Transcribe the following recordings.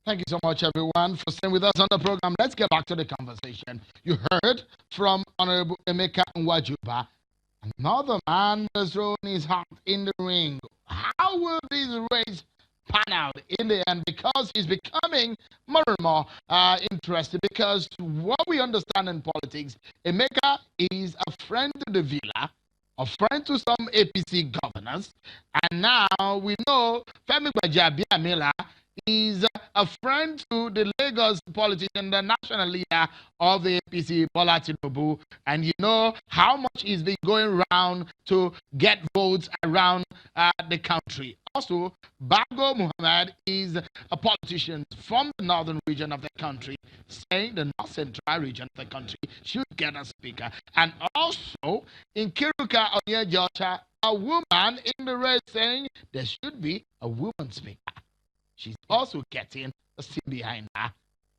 Thank you so much, everyone, for staying with us on the program. Let's get back to the conversation. You heard from Honorable Emeka Nwajuba. Another man has thrown his heart in the ring. How will this race pan out in the end? Because he's becoming more and more interested. Because what we understand in politics, Emeka is a friend to the villa, a friend to some APC governors, and now we know Femi Gbajabiamila is a friend to the Lagos politician, the national leader of the APC, Bola Tinubu, and you know how much he's been going around to get votes around the country. Also, Bago Muhammad is a politician from the northern region of the country, saying the north central region of the country should get a speaker. And also, in Kiruka Onyejocha, a woman in the race saying there should be a woman speaker. She's also getting a seat behind her.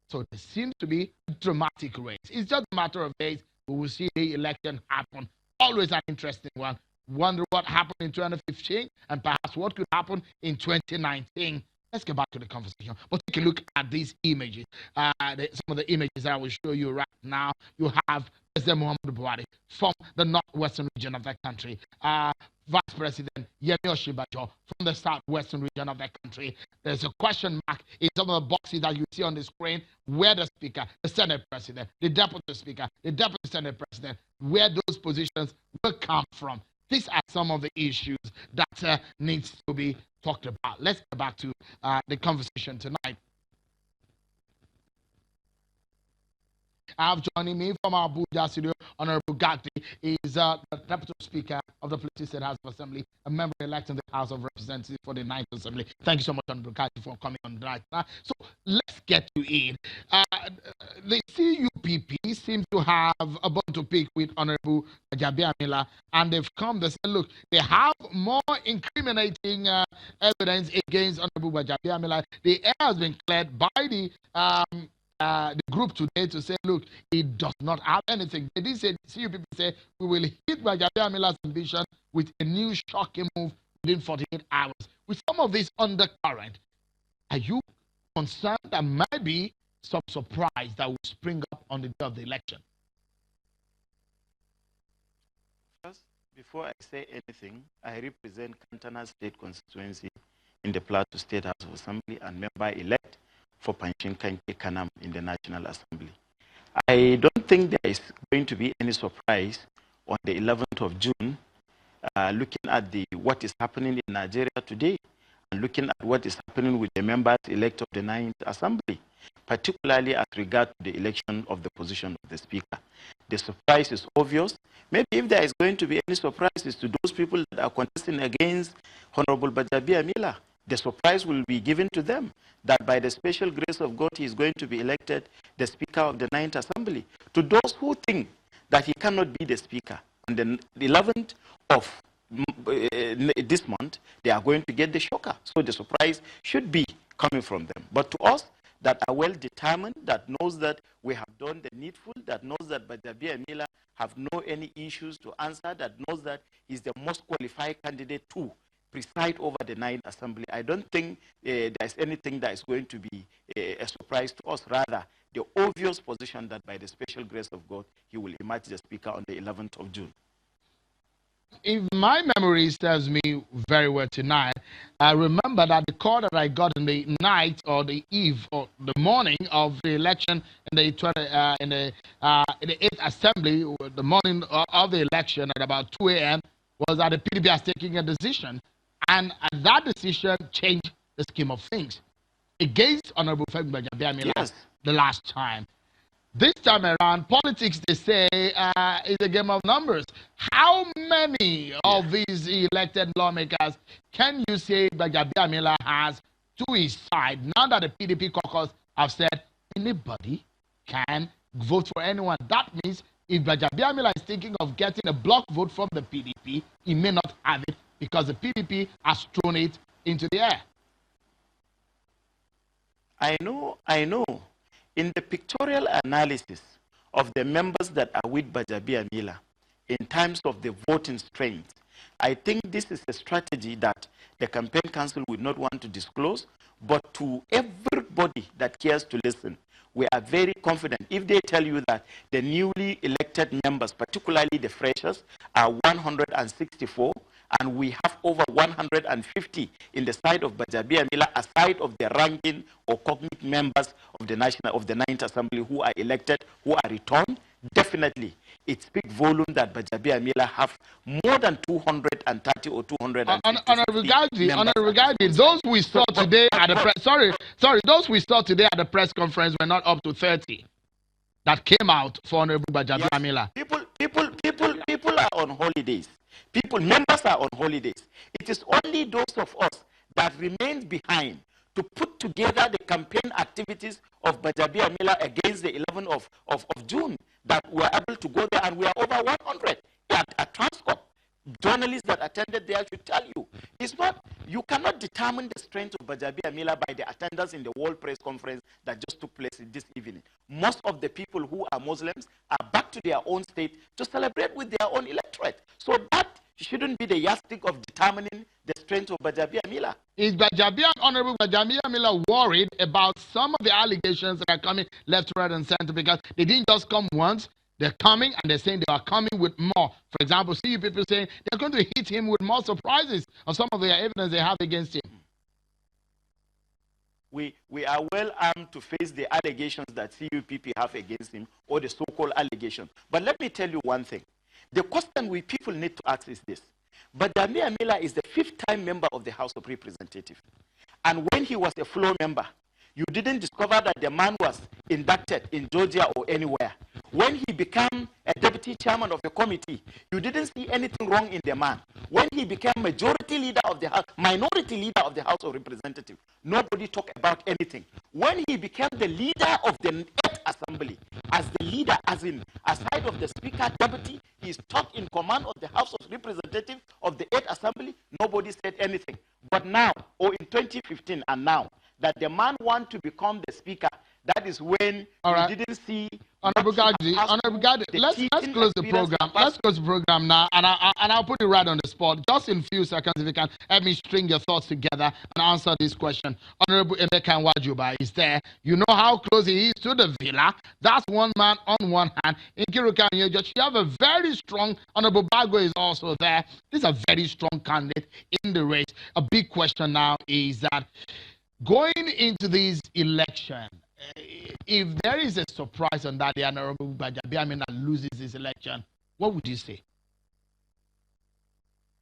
So there seems to be a dramatic race. It's just a matter of days. We will see the election happen. Always an interesting one. Wonder what happened in 2015 and perhaps what could happen in 2019. Let's get back to the conversation. But take a look at these images. Some of the images that I will show you right now. You have President Muhammadu Buhari from the northwestern region of the country. Vice President Yemi Osinbajo from the southwestern region of the country. There's a question mark in some of the boxes that you see on the screen where the Speaker, the Senate President, the Deputy Speaker, the Deputy Senate President, where those positions will come from. These are some of the issues that needs to be talked about. Let's get back to the conversation tonight. I have joining me from our Abuja studio, Honorable Gagdi, is the Deputy Speaker of the Plateau State House of Assembly, a member elected in the House of Representatives for the 9th Assembly. Thank you so much, Honorable Gagdi, for coming on tonight. So let's get to it. The CUPP seems to have a bone to pick with Honorable Gbajabiamila, and they've come to say, look, they have more incriminating evidence against Honorable Gbajabiamila. The air has been cleared by the group today to say, look, he does not have anything. They did say, CUPP say, we will hit Gbajabiamila's ambition with a new shocking move within 48 hours. With some of this undercurrent, are you concerned that might be some surprise that will spring up on the day of the election? First, before I say anything, I represent Kantana State constituency in the Plateau State House of Assembly and member-elect for Panchin Kanke Kanam in the National Assembly. I don't think there is going to be any surprise on the 11th of June, looking at what is happening in Nigeria today and looking at what is happening with the members elected of the 9th Assembly, particularly as regard to the election of the position of the Speaker. The surprise is obvious. Maybe if there is going to be any surprises to those people that are contesting against Honorable Gbajabiamila, the surprise will be given to them that by the special grace of God, he is going to be elected the Speaker of the 9th Assembly. To those who think that he cannot be the Speaker, on the 11th of this month, they are going to get the shocker. So the surprise should be coming from them. But to us that are well determined, that knows that we have done the needful, that knows that Gbajabiamila have no any issues to answer, that knows that he's the most qualified candidate to preside over the 9th Assembly, I don't think there is anything that is going to be a surprise to us. Rather, the obvious position that by the special grace of God, he will emerge the Speaker on the 11th of June. If my memory serves me very well tonight, I remember that the call that I got in the night or the eve or the morning of the election in the 8th Assembly, the morning of the election at about 2 a.m., was that the PDP is taking a decision. And that decision changed the scheme of things against Honorable Femi Gbajabiamila Yes. the last time. This time around, politics, they say, is a game of numbers. How many of these elected lawmakers can you say Gbajabiamila has to his side now that the PDP caucus have said anybody can vote for anyone? That means if Gbajabiamila is thinking of getting a block vote from the PDP, he may not have it because the PDP has thrown it into the air. I know. In the pictorial analysis of the members that are with Gbajabiamila, in terms of the voting strength, I think this is a strategy that the campaign council would not want to disclose, but to everybody that cares to listen, we are very confident if they tell you that the newly elected members, particularly the freshers, are 164, and we have over 150 in the side of Gbajabiamila, aside of the ranking or cognate members of the Ninth Assembly who are elected, who are returned. Definitely, it speaks volume that Gbajabiamila have more than 230 or 250 members. Those we saw today at the press. Sorry, those we saw today at the press conference were not up to 30 that came out for Honorable Gbajabiamila. Yes. People are on holidays. Members are on holidays. It is only those of us that remained behind to put together the campaign activities of Gbajabiamila against the 11th of June that were able to go there, and we are over 100 at Transcorp. Journalists that attended there should tell you, it's not, you cannot determine the strength of Gbajabiamila by the attendance in the World Press Conference that just took place this evening. Most of the people who are Muslims are back to their own state to celebrate with their own electorate. So that shouldn't be the yardstick of determining the strength of Gbajabiamila. Is Honorable Gbajabiamila worried about some of the allegations that are coming left, right, and center? Because they didn't just come once. They're coming, and they're saying they are coming with more. For example, see people saying they're going to hit him with more surprises on some of the evidence they have against him. We are well armed to face the allegations that CUPP have against him, or the so-called allegations. But let me tell you one thing. The question we people need to ask is this. Gbajabiamila is the 5th-time member of the House of Representatives. And when he was a floor member, you didn't discover that the man was inducted in Georgia or anywhere. When he became a deputy chairman of the committee, you didn't see anything wrong in the man. When he became minority leader of the House of Representatives, nobody talked about anything. When he became the leader of the 8th Assembly, as the leader, as in aside of the Speaker deputy, he stuck in command of the House of Representatives of the 8th Assembly, nobody said anything. But now, or in 2015 and now, that the man wants to become the Speaker, that is when you didn't see. Honorable Gadi, let's close the program. Let's close the program now, and I'll put it right on the spot. Just in a few seconds, if you can help me string your thoughts together and answer this question. Honorable Emeka Nwajuba is there. You know how close he is to the villa. That's one man on one hand. In Kiruka, you have a very strong. Honorable Bago is also there. This is a very strong candidate in the race. A big question now is that going into this election, if there is a surprise on that the Honorable Gbajabiamila loses this election, what would you say?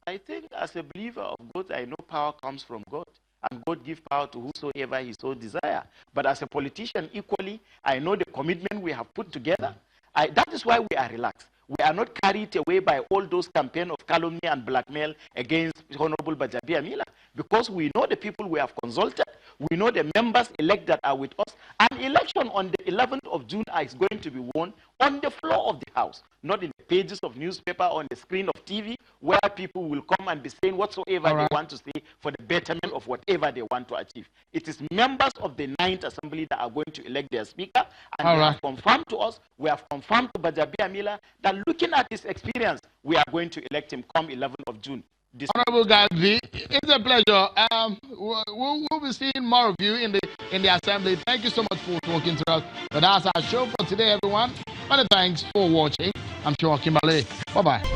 I think as a believer of God, I know power comes from God, and God gives power to whosoever he so desire. But as a politician, equally, I know the commitment we have put together. That is why we are relaxed. We are not carried away by all those campaigns of calumny and blackmail against Honorable Gbajabiamila, because we know the people we have consulted. We know the members elect that are with us. An election on the 11th of June is going to be won on the floor of the House, not in the pages of newspaper or on the screen of TV, where people will come and be saying whatsoever they want to say for the betterment of whatever they want to achieve. It is members of the 9th Assembly that are going to elect their Speaker, and they have confirmed to us, we have confirmed to Gbajabiamila that looking at his experience, we are going to elect him come 11th of June. Honorable Gadi, it's a pleasure. We'll be seeing more of you in the assembly. Thank you so much for talking to us. But that's our show for today, everyone. Many thanks for watching. I'm sure Kimberly. Bye-bye.